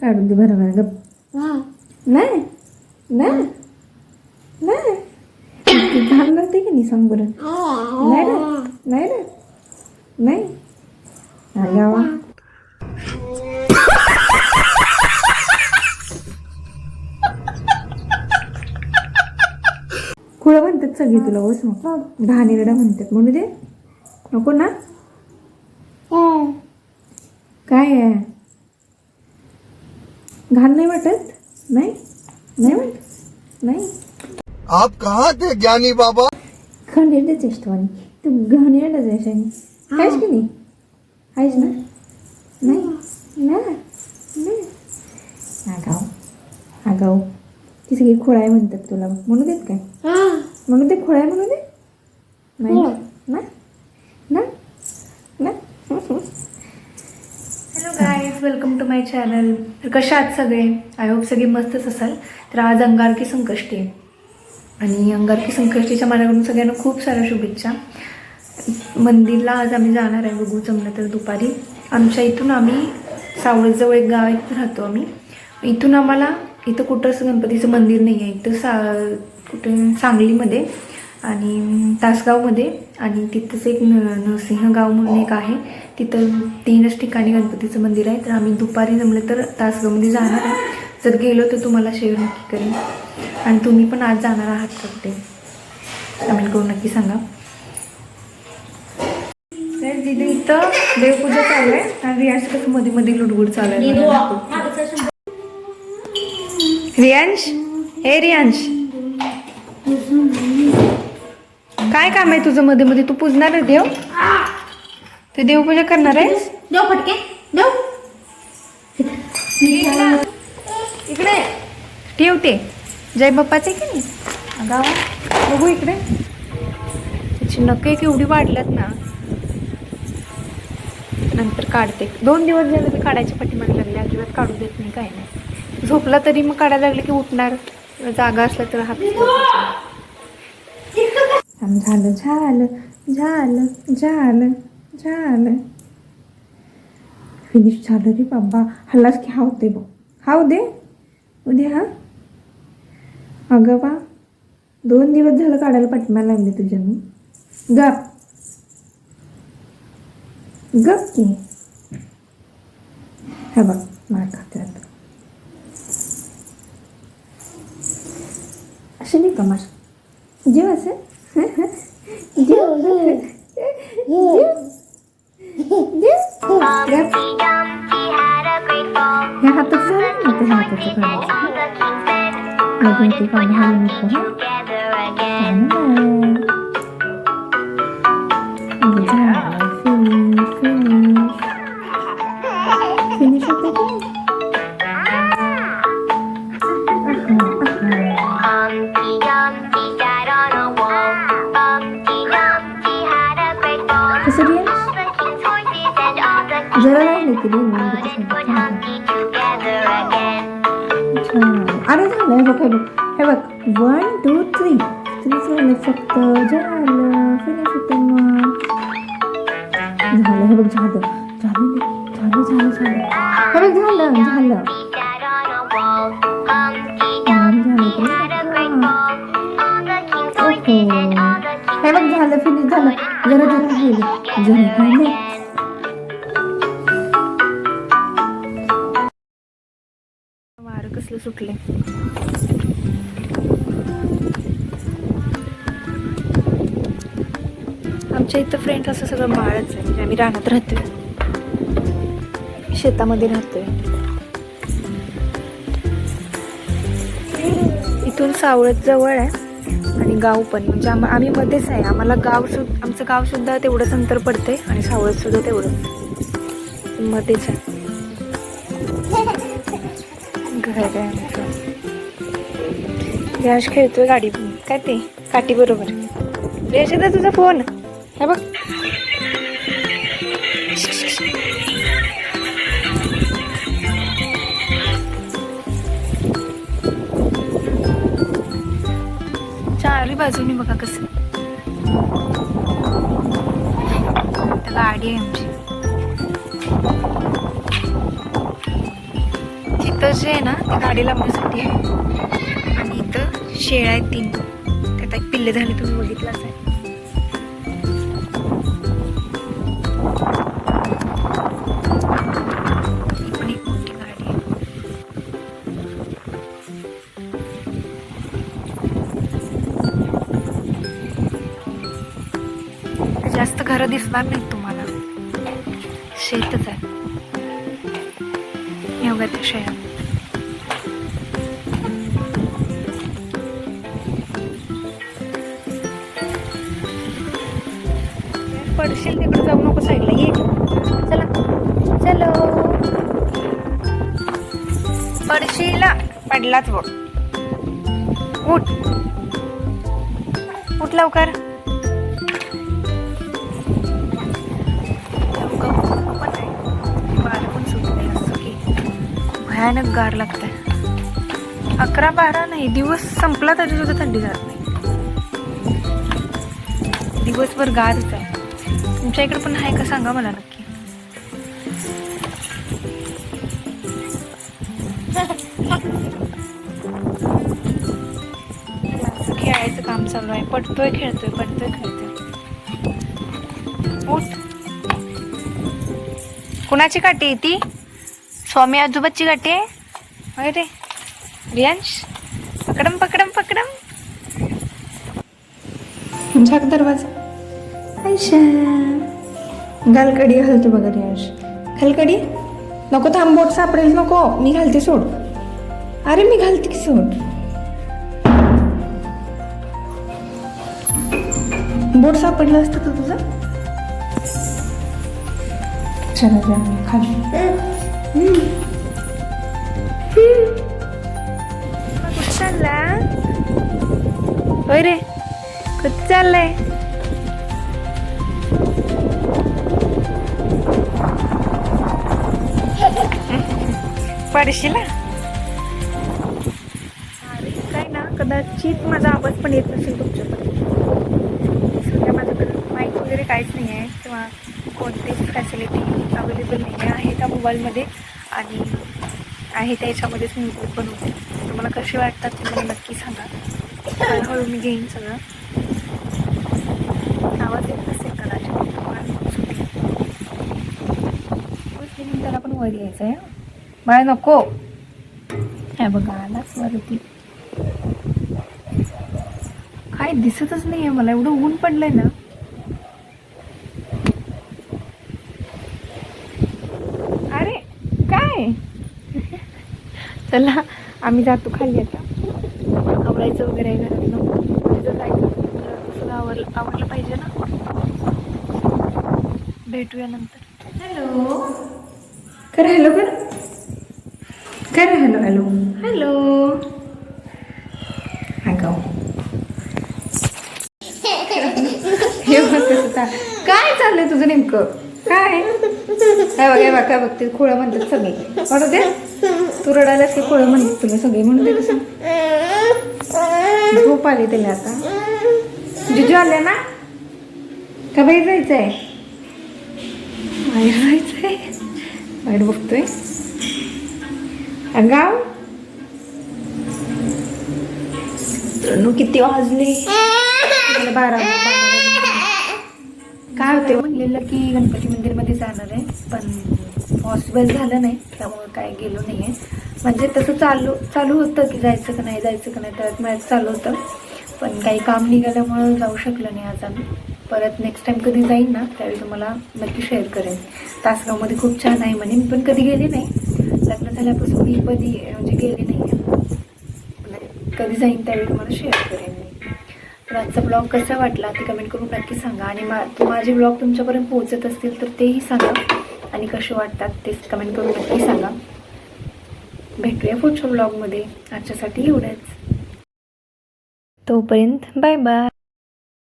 काढून दे बरोबर गप. नाही नाही नाही घाण लागते की नाही सांग बरं. नाही ना नाही ना नाही गावा. खुळं म्हणतात सगळी तुला ओस मग घाणेरडा म्हणतात म्हणू दे नको ना. काय आहे घाण नाही वाटत. नाही नाही वाटत नाही. आप कहाँ थे ज्ञानी बाबा? घाणेरडच आहेस तू आणि तू घाणेरडच आहेस आणि आहेस की नाही आहेस ना. नाही ना नाही आगाव आगाव. ती सगळी खोळाय म्हणतात तुला म्हणू देत काय म्हणू दे खोळाय म्हणू दे. नाही ना ना ना. Hello guys welcome to my channel. तर कशा आहात सगळे. आय होप सगळे मस्तच असाल. तर आज अंगारकी संकष्टी आहे आणि अंगारकी संकष्टीच्या माझ्याकडून सगळ्यांना खूप साऱ्या शुभेच्छा. मंदिरला आज आम्ही जाणार आहे बघू जमलं तर दुपारी. आमच्या इथून आम्ही सावळजवळ एक गाव आहे राहतो आम्ही. इथून आम्हाला इथं कुठंच गणपतीचं मंदिर नाही आहे इथं कुठे सांगलीमध्ये आणि तासगावमध्ये आणि तिथंच एक नरसिंहगाव म्हणून एक आहे. तिथं 3च ठिकाणी गणपतीचं मंदिर आहे. तर आम्ही दुपारी जमलं तर तासगावमध्ये जाणार आहे. जर गेलो तर तुम्हाला शेअर नक्की करेन आणि तुम्ही पण आज जाणार आहात सगळे कमेंट करून नक्की सांगा. तर दिदी इथं देवपूजा चालू आहे आणि रियाज कसं मध्ये मध्ये लुडबुड चालू आहे. रियांश हे रियांश काय काम आहे तुझं मध्ये मध्ये. तू पूजणार आहे देव. ते देवपूजा करणार आहेस. देव फटके देव इकडे ठेवते जय बाप्पाचे की नाही गावा बघू इकडे. त्याची नखे केवढी वाढल्यात ना. नंतर काढते 2 दिवस झाले मी काढायच्या पाठीमागे लागले. अजिबात काढू देत नाही काय नाही. झोपला तरी मग काढायला लागले की उठणार. जागा असला तर हात झालं झालं झालं झालं झालं फिनिश झालं रे बाबा. हल्लाच की हाव दे बघ हाव दे उद्या. हा अगं बा 2 दिवस झालं काढायला पाठीमाला लागले तुझ्या मी. गप गप की हा बघ मार खाते आता. असे नाही कमाश जेव असं जेव ह्या हातात झालं ना त्या हाताचं काढायचं. ते काढून घालू नको फिनिश होते की कसं रिया जरा लागले की अरे झालं हे बघ हे बघ 1 2 3 झालं फक्त झालं फिनिश होतं मग झालं. हे बघ झालं झालं झालं झालं झालं हे बघ झालं झालं हे बघ झालं फिनिश झालं. जरा जरा राहिलं जरा राहिलं. वारं कसलं सुटले. आमच्या इथं फ्रेंड असं सगळं माळच आहे. म्हणजे आम्ही रानात राहतोय शेतामध्ये राहतोय. इथून सावळत जवळ आहे आणि गाव पण म्हणजे आम्ही मध्येच आहे. आम्हाला आमचं गाव सुद्धा तेवढंच अंतर पडते आणि सावळत सुद्धा तेवढं मध्येच आहे. घर आहे आमचं. यश खेळतोय गाडी काय ते काठी बरोबर. रेषेदा तुझा फोन हे बघ. चारी बाजूनी बघा कसं गाडी आहे आमची. इथं जे आहे ना ते गाडी लावण्यासाठी आहे आणि इथं शेळ्या आहेत 3. त्यात एक पिल्ले झाले, तुम्ही बघितलंच आहे. ही पण एक मोठी गाडी आहे. जास्त घरं दिसणार नाहीत तुम्हाला, शेतच आहे. एवढ्या त्या शेळ्या. पडशील तिकडे, जाऊ नको साईडला, ये. चला चलो. पडशील, पडलाच बघ. उठ उठ लवकर. भयानक गार लागतंय. 11-12 नाही, दिवस संपला तरी सुद्धा थंडी जात नाही. दिवसभर गारच आहे. तुमच्या इकडे पण आहे का सांगा मला नक्की. खेळायचं काम चालू आहे. पडतोय खेळतोय, पडतोय खेळतोय. उठ. कुणाची काठी आहे ती? स्वामी आजोबाची गाठी आहे. अरे रियांश, पकडम पकडम पकडम. झाक दरवाजा. आयशा घालकडी घालते बघा रियांश. घालकडी नको, थांब, बोट सापडेल. नको, मी घालते, सोड. अरे मी घालते की, सोड. बोट सापडलं असतं तर तुझं. चला जा खाली. कुठं चालला? होय रे, कुठं चाललंय? पडशील. अरे काय ना, कदाचित माझा आवाज पण येत नसेल तुमच्यापर्यंत. सध्या माझ्याकडे माईक वगैरे काहीच नाही आहे किंवा कोणतीच फॅसिलिटी अवेलेबल नाही आहे त्या मोबाईलमध्ये, आणि आहे त्याच्यामध्येच मी ओपन होते. तुम्हाला कसे वाटतात ते मला नक्की सांगा. हळूहळू मी घेईन सगळं. आवाज येत नसेल कदाचित. त्याला पण वर यायचं आहे. बाळा नको. हे बघा, आलाच वरती. काय दिसतच नाही आहे मला, एवढं ऊन पडलंय ना. अरे काय. चला आम्ही जातो खाली आता. आवरायचं वगैरे घरातलं. जर जायचं दुसरं आवरलं पाहिजे ना. भेटूया नंतर. हॅलो कर. हॅलो कर. कर हॅलो. Hello hello. काय चाललंय तुझं नेमकं? काय काय बघ काय बघते. खोळं म्हणतात सगळे. म्हणू दे, तू रडायलाच की खोळं म्हणतात तुला सगळे. म्हणून दे कसं. झोप आली त्याला आता. जिजू आल्या ना का? बाहेर जायचंय. बाहेर जायचंय. बाहेर बघतोय. गाव किती वाजले? 12. काय होते म्हणलेलं की गणपती मंदिरमध्ये जाणार आहे, पण पॉसिबल झालं नाही, त्यामुळे काय गेलो नाही आहे. म्हणजे तसं चालू होतं की जायचं का नाही त्यात मॅच चालू होतं, पण काही काम निघाल्यामुळं जाऊ शकलं नाही आज आम्ही. परत नेक्स्ट टाइम कधी जाईन ना त्यावेळी तुम्हाला नक्की शेअर करेन. तासगावमध्ये खूप छान आहे म्हणे. मी पण कधी गेले नाही. लग्न झाल्यापासून मी कधी म्हणजे गेले नाही आहे. कधी जाईन त्यावेळी तुम्हाला शेअर करेन मी. तर आजचा ब्लॉग कसा वाटला ते कमेंट करून नक्की सांगा. आणि माझे ब्लॉग तुमच्यापर्यंत पोहोचत असतील तर तेही सांगा. आणि कसे वाटतात ते कमेंट करून नक्की सांगा. भेटूया पुढच्या ब्लॉगमध्ये. आजच्यासाठी एवढंच. तोपर्यंत बाय बाय.